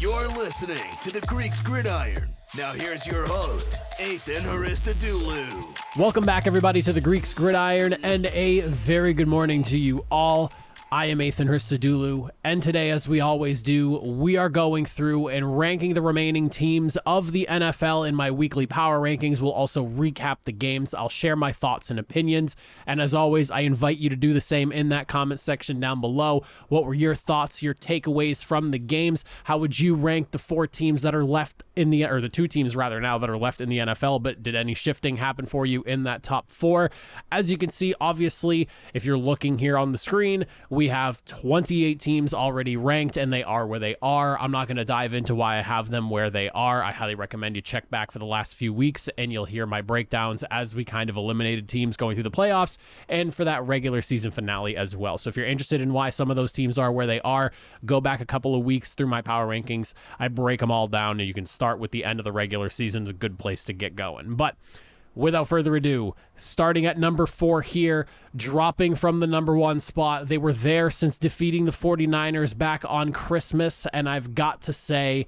You're listening to the Greeks Gridiron. Now here's your host, Ethan Haristadoulou. Welcome back, everybody, to the Greeks Gridiron, and a very good morning to you all. I am Ethan Haristadoulou, and today, as we always do, we are going through and ranking the remaining teams of the NFL in my weekly power rankings. We'll also recap the games. I'll share my thoughts and opinions, and as always, I invite you to do the same in that comment section down below. What were your thoughts, your takeaways from the games? How would you rank the four teams that are left in the, or the two teams rather now that are left in the NFL, but did any shifting happen for you in that top four? As you can see, obviously, if you're looking here on the screen, we have 28 teams already ranked, and they are where they are. I'm not going to dive into why I have them where they are. I highly recommend you check back for the last few weeks, and you'll hear my breakdowns as we kind of eliminated teams going through the playoffs and for that regular season finale as well. So if you're interested in why some of those teams are where they are, go back a couple of weeks through my power rankings. I break them all down, and you can start with the end of the regular season. It's a good place to get going. But without further ado, starting at number 4 here, dropping from the number 1 spot. They were there since defeating the 49ers back on Christmas, and I've got to say,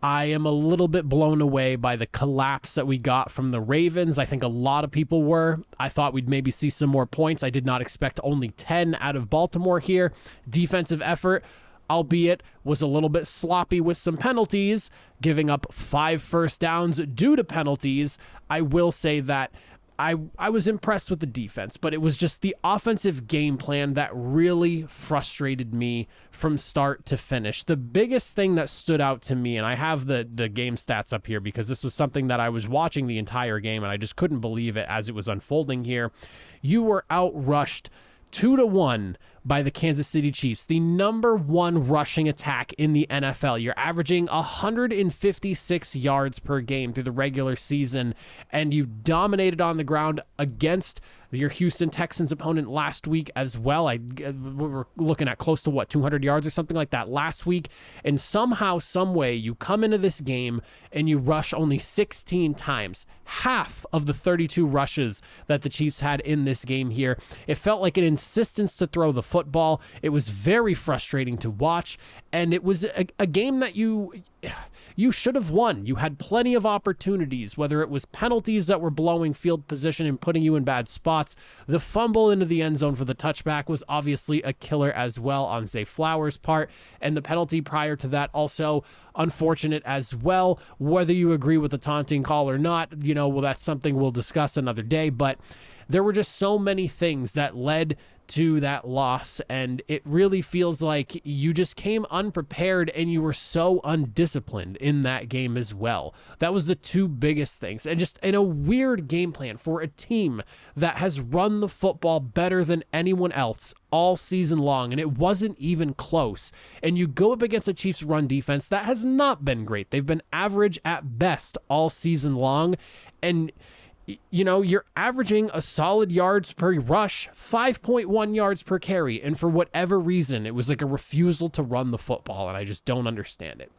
I am a little bit blown away by the collapse that we got from the Ravens. I think a lot of people were. I thought we'd maybe see some more points. I did not expect only 10 out of Baltimore here. Defensive effort, albeit, was a little bit sloppy with some penalties, giving up 5 first downs due to penalties. I will say that I was impressed with the defense, but it was just the offensive game plan that really frustrated me from start to finish. The biggest thing that stood out to me, and I have the game stats up here because this was something that I was watching the entire game and I just couldn't believe it as it was unfolding here. You were outrushed 2-1 by the Kansas City Chiefs, the number 1 rushing attack in the NFL. You're averaging 156 yards per game through the regular season, and you dominated on the ground against your Houston Texans opponent last week as well. We were looking at close to 200 yards or something like that last week, and somehow, some way, you come into this game and you rush only 16 times, half of the 32 rushes that the Chiefs had in this game here. It felt like an insistence to throw the football. It was very frustrating to watch, and it was a game that you should have won. You had plenty of opportunities, whether it was penalties that were blowing field position and putting you in bad spots. The fumble into the end zone for the touchback was obviously a killer as well on Zay Flowers' part, and the penalty prior to that also unfortunate as well. Whether you agree with the taunting call or not, well, that's something we'll discuss another day, but there were just so many things that led to that loss, and it really feels like you just came unprepared and you were so undisciplined in that game as well. That was the two biggest things, and just in a weird game plan for a team that has run the football better than anyone else all season long, and it wasn't even close. And you go up against a Chiefs run defense that has not been great. They've been average at best all season long, and you're averaging a solid yards per rush, 5.1 yards per carry, and for whatever reason, it was like a refusal to run the football, and I just don't understand it.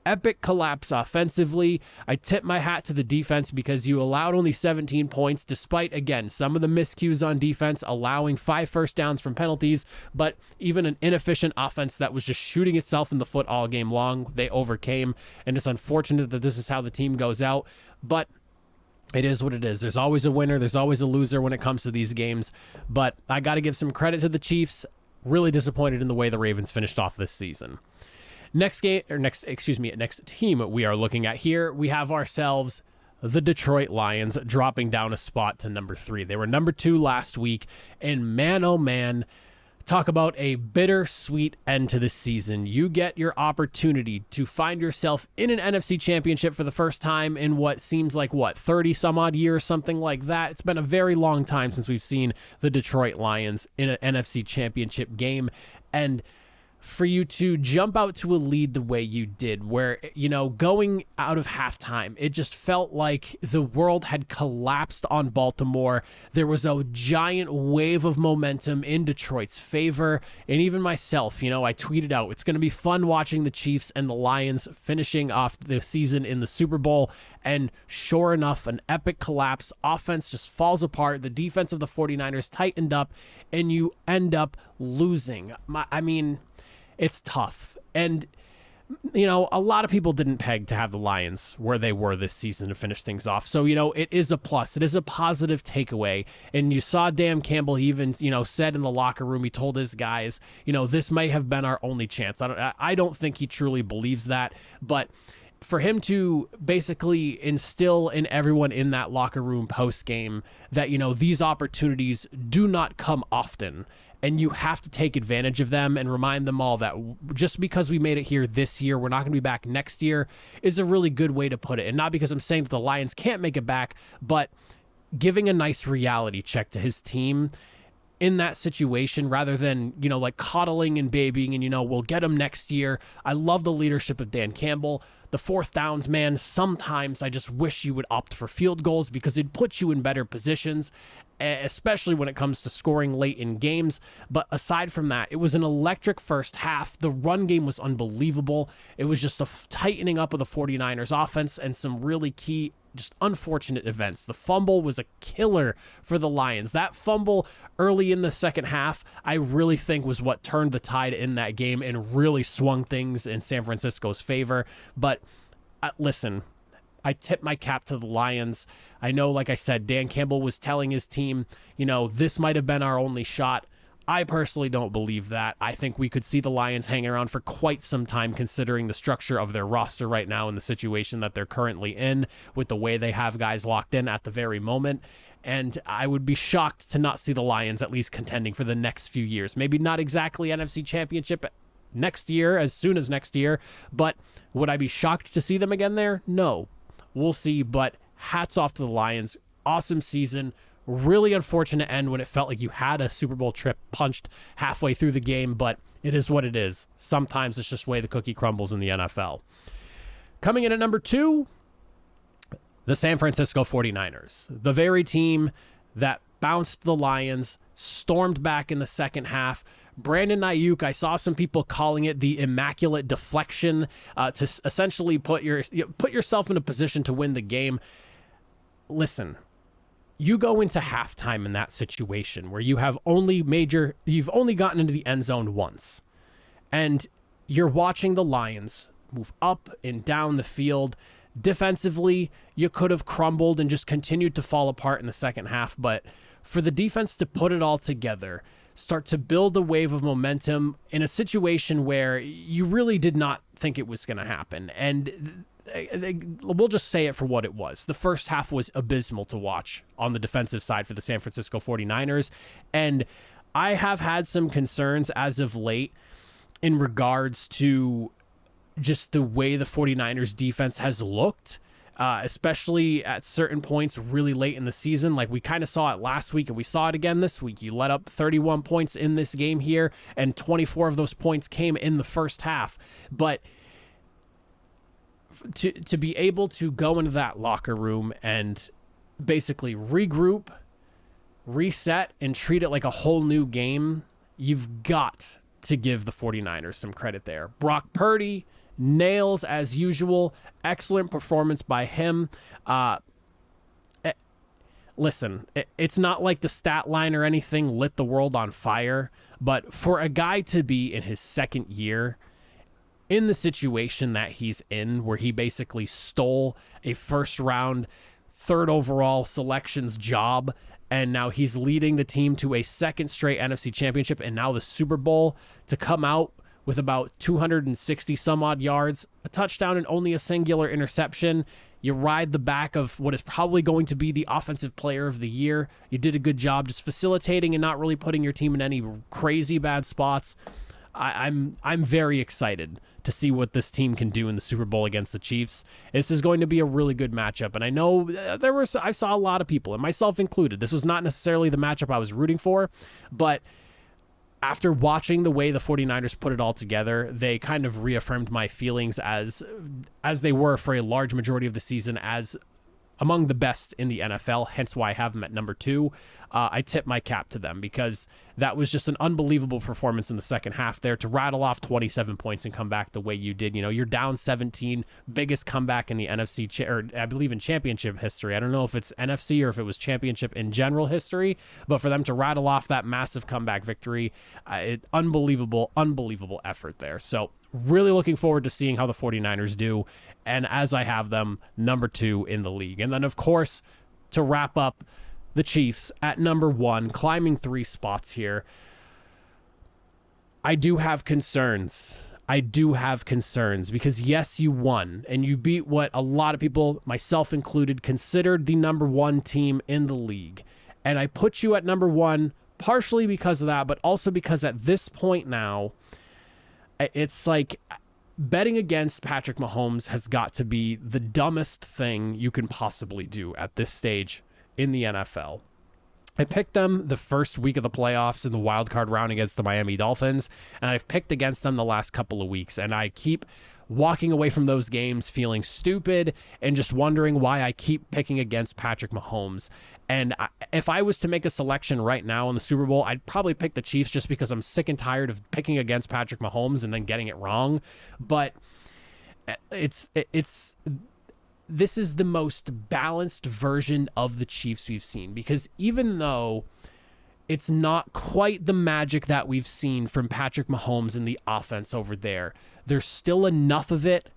Epic collapse offensively. I tip my hat to the defense because you allowed only 17 points, despite, again, some of the miscues on defense, allowing 5 first downs from penalties, but even an inefficient offense that was just shooting itself in the foot all game long, they overcame, and it's unfortunate that this is how the team goes out, but it is what it is. There's always a winner. There's always a loser when it comes to these games. But I got to give some credit to the Chiefs. Really disappointed in the way the Ravens finished off this season. Next team we are looking at here, we have ourselves the Detroit Lions dropping down a spot to number 3. They were number 2 last week, and man, oh man, talk about a bittersweet end to the season. You get your opportunity to find yourself in an NFC championship for the first time in what seems like, 30 some odd years, something like that. It's been a very long time since we've seen the Detroit Lions in an NFC championship game. And for you to jump out to a lead the way you did, where, going out of halftime, it just felt like the world had collapsed on Baltimore. There was a giant wave of momentum in Detroit's favor. And even myself, I tweeted out, it's going to be fun watching the Chiefs and the Lions finishing off the season in the Super Bowl. And sure enough, an epic collapse. Offense just falls apart. The defense of the 49ers tightened up, and you end up losing. It's tough. And a lot of people didn't peg to have the Lions where they were this season to finish things off. So, it is a plus. It is a positive takeaway. And you saw Dan Campbell, he even, said in the locker room, he told his guys, this may have been our only chance. I don't think he truly believes that, but for him to basically instill in everyone in that locker room post game that, these opportunities do not come often. And you have to take advantage of them and remind them all that just because we made it here this year, we're not going to be back next year is a really good way to put it. And not because I'm saying that the Lions can't make it back, but giving a nice reality check to his team in that situation rather than, like coddling and babying and, we'll get him next year. I love the leadership of Dan Campbell. The fourth downs, man, sometimes I just wish you would opt for field goals because it puts you in better positions, especially when it comes to scoring late in games. But aside from that, it was an electric first half. The run game was unbelievable. It was just a tightening up of the 49ers offense and some really key, just unfortunate events. The fumble was a killer for the Lions. That fumble early in the second half, I really think was what turned the tide in that game and really swung things in San Francisco's favor. But listen, I tip my cap to the Lions. I know, like I said, Dan Campbell was telling his team, this might have been our only shot. I personally don't believe that. I think we could see the Lions hanging around for quite some time considering the structure of their roster right now and the situation that they're currently in with the way they have guys locked in at the very moment. And I would be shocked to not see the Lions at least contending for the next few years. Maybe not exactly NFC Championship next year, as soon as next year, but would I be shocked to see them again there? No. We'll see, but hats off to the Lions. Awesome season. Really unfortunate end when it felt like you had a Super Bowl trip punched halfway through the game, but it is what it is. Sometimes it's just the way the cookie crumbles in the NFL. Coming in at number 2, the San Francisco 49ers. The very team that bounced the Lions, stormed back in the second half. Brandon Ayuk, I saw some people calling it the immaculate deflection to essentially put yourself in a position to win the game. Listen, you go into halftime in that situation where you've only gotten into the end zone once, and you're watching the Lions move up and down the field. Defensively, you could have crumbled and just continued to fall apart in the second half, but for the defense to put it all together, start to build a wave of momentum in a situation where you really did not think it was going to happen. And we'll just say it for what it was. The first half was abysmal to watch on the defensive side for the San Francisco 49ers. And I have had some concerns as of late in regards to just the way the 49ers defense has looked, especially at certain points really late in the season. Like we kind of saw it last week and we saw it again this week. You let up 31 points in this game here, and 24 of those points came in the first half. But to be able to go into that locker room and basically regroup, reset, and treat it like a whole new game, you've got to give the 49ers some credit there. Brock Purdy, nails as usual. Excellent performance by him. Listen, it's not like the stat line or anything lit the world on fire, but for a guy to be in his second year in the situation that he's in, where he basically stole a first round, third overall selections job, and now he's leading the team to a second straight NFC Championship and now the Super Bowl, to come out with about 260 some odd yards, a touchdown and only a singular interception. You ride the back of what is probably going to be the offensive player of the year. You did a good job just facilitating and not really putting your team in any crazy bad spots. I'm very excited to see what this team can do in the Super Bowl against the Chiefs. This is going to be a really good matchup, and I know I saw a lot of people, and myself included, this was not necessarily the matchup I was rooting for, but after watching the way the 49ers put it all together, they kind of reaffirmed my feelings as they were for a large majority of the season as among the best in the NFL, hence why I have them at number 2. I tip my cap to them because that was just an unbelievable performance in the second half there to rattle off 27 points and come back the way you did. You know, you're down 17, biggest comeback in the NFC, or I believe in championship history. I don't know if it's NFC or if it was championship in general history, but for them to rattle off that massive comeback victory, unbelievable effort there. So really looking forward to seeing how the 49ers do. And as I have them, number 2 in the league. And then, of course, to wrap up, the Chiefs at number 1, climbing 3 spots here. I do have concerns. Because, yes, you won, and you beat what a lot of people, myself included, considered the number 1 team in the league. And I put you at number 1 partially because of that, but also because at this point now, it's like betting against Patrick Mahomes has got to be the dumbest thing you can possibly do at this stage in the NFL. I picked them the first week of the playoffs in the wild card round against the Miami Dolphins, and I've picked against them the last couple of weeks, and I keep walking away from those games feeling stupid and just wondering why I keep picking against Patrick Mahomes. And if I was to make a selection right now in the Super Bowl, I'd probably pick the Chiefs just because I'm sick and tired of picking against Patrick Mahomes and then getting it wrong. But this is the most balanced version of the Chiefs we've seen, because even though it's not quite the magic that we've seen from Patrick Mahomes in the offense over there, there's still enough of it,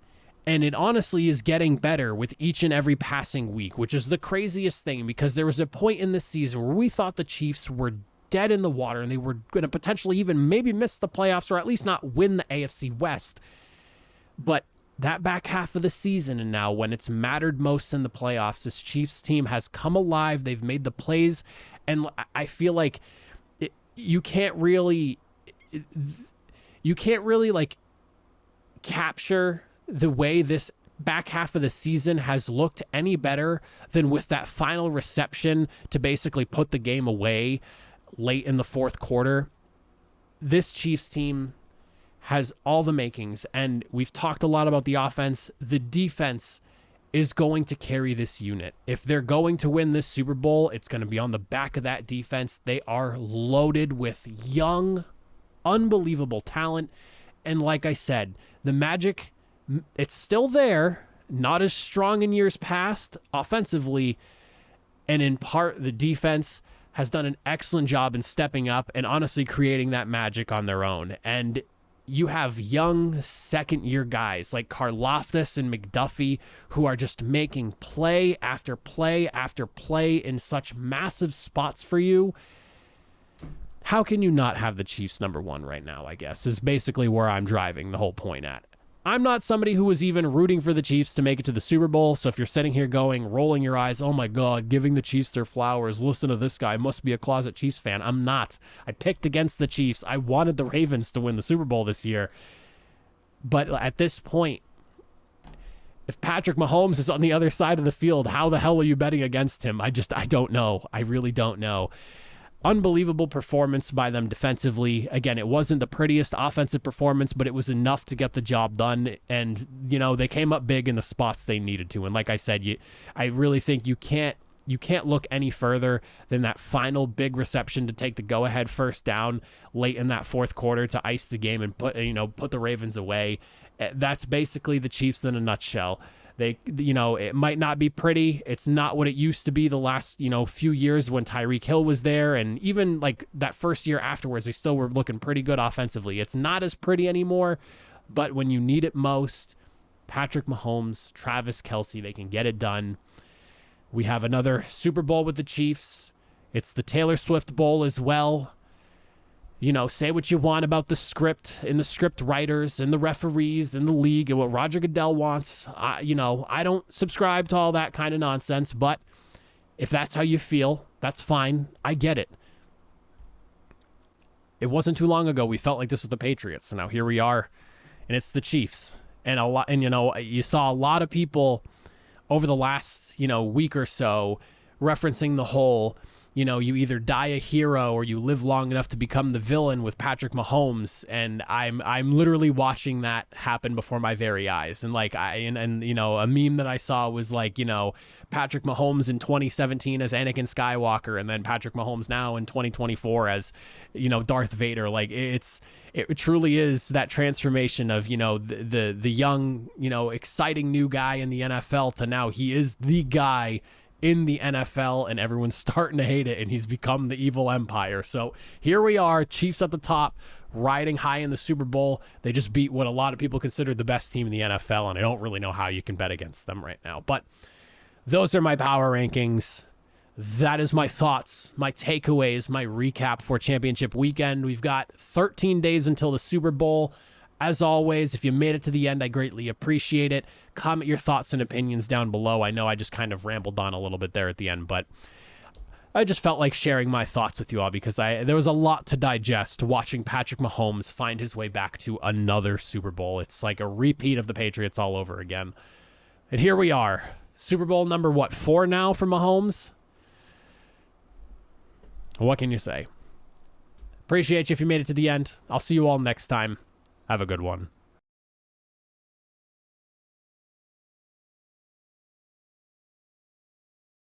and it honestly is getting better with each and every passing week, which is the craziest thing, because there was a point in this season where we thought the Chiefs were dead in the water and they were going to potentially even maybe miss the playoffs or at least not win the AFC West. But that back half of the season, and now when it's mattered most in the playoffs, this Chiefs team has come alive. They've made the plays, and I feel like you can't really like capture the way this back half of the season has looked any better than with that final reception to basically put the game away late in the fourth quarter. This Chiefs team has all the makings, and we've talked a lot about the offense. The defense is going to carry this unit. If they're going to win this Super Bowl, it's going to be on the back of that defense. They are loaded with young, unbelievable talent. And like I said, the magic, it's still there, not as strong in years past offensively. And in part, the defense has done an excellent job in stepping up and honestly creating that magic on their own. And you have young second-year guys like Karlaftis and McDuffie who are just making play after play after play in such massive spots for you. How can you not have the Chiefs number 1 right now, I guess, is basically where I'm driving the whole point at. I'm not somebody who was even rooting for the Chiefs to make it to the Super Bowl, so if you're sitting here rolling your eyes, oh my God, giving the Chiefs their flowers, listen to this guy, must be a closet Chiefs fan. I'm not. I picked against the Chiefs. I wanted the Ravens to win the Super Bowl this year. But at this point, if Patrick Mahomes is on the other side of the field, how the hell are you betting against him? I don't know. I really don't know. Unbelievable performance by them defensively. Again, it wasn't the prettiest offensive performance, but it was enough to get the job done. And, they came up big in the spots they needed to. And like I said, I really think you can't look any further than that final big reception to take the go-ahead first down late in that fourth quarter to ice the game and put the Ravens away. That's basically the Chiefs in a nutshell. It might not be pretty. It's not what it used to be the last, few years when Tyreek Hill was there. And even like that first year afterwards, they still were looking pretty good offensively. It's not as pretty anymore, but when you need it most, Patrick Mahomes, Travis Kelce, they can get it done. We have another Super Bowl with the Chiefs. It's the Taylor Swift Bowl as well. Say what you want about the script and the script writers and the referees and the league and what Roger Goodell wants. I don't subscribe to all that kind of nonsense, but if that's how you feel, that's fine. I get it. It wasn't too long ago we felt like this was the Patriots, and now here we are, and it's the Chiefs. And you saw a lot of people over the last, week or so referencing the whole, you either die a hero or you live long enough to become the villain with Patrick Mahomes. And I'm literally watching that happen before my very eyes. And a meme that I saw was like, Patrick Mahomes in 2017 as Anakin Skywalker, and then Patrick Mahomes now in 2024 as, Darth Vader. Like it truly is that transformation of, the young, exciting new guy in the NFL to now he is the guy in the NFL, and everyone's starting to hate it, and he's become the evil empire. So here we are, Chiefs at the top, riding high in the Super Bowl. They just beat what a lot of people consider the best team in the NFL, and I don't really know how you can bet against them right now. But those are my power rankings. That is my thoughts, my takeaways, my recap for championship weekend. We've got 13 days until the Super Bowl. As always, if you made it to the end, I greatly appreciate it. Comment your thoughts and opinions down below. I know I just kind of rambled on a little bit there at the end, but I just felt like sharing my thoughts with you all because there was a lot to digest watching Patrick Mahomes find his way back to another Super Bowl. It's like a repeat of the Patriots all over again. And here we are. Super Bowl number, 4 now for Mahomes? What can you say? Appreciate you if you made it to the end. I'll see you all next time. Have a good one.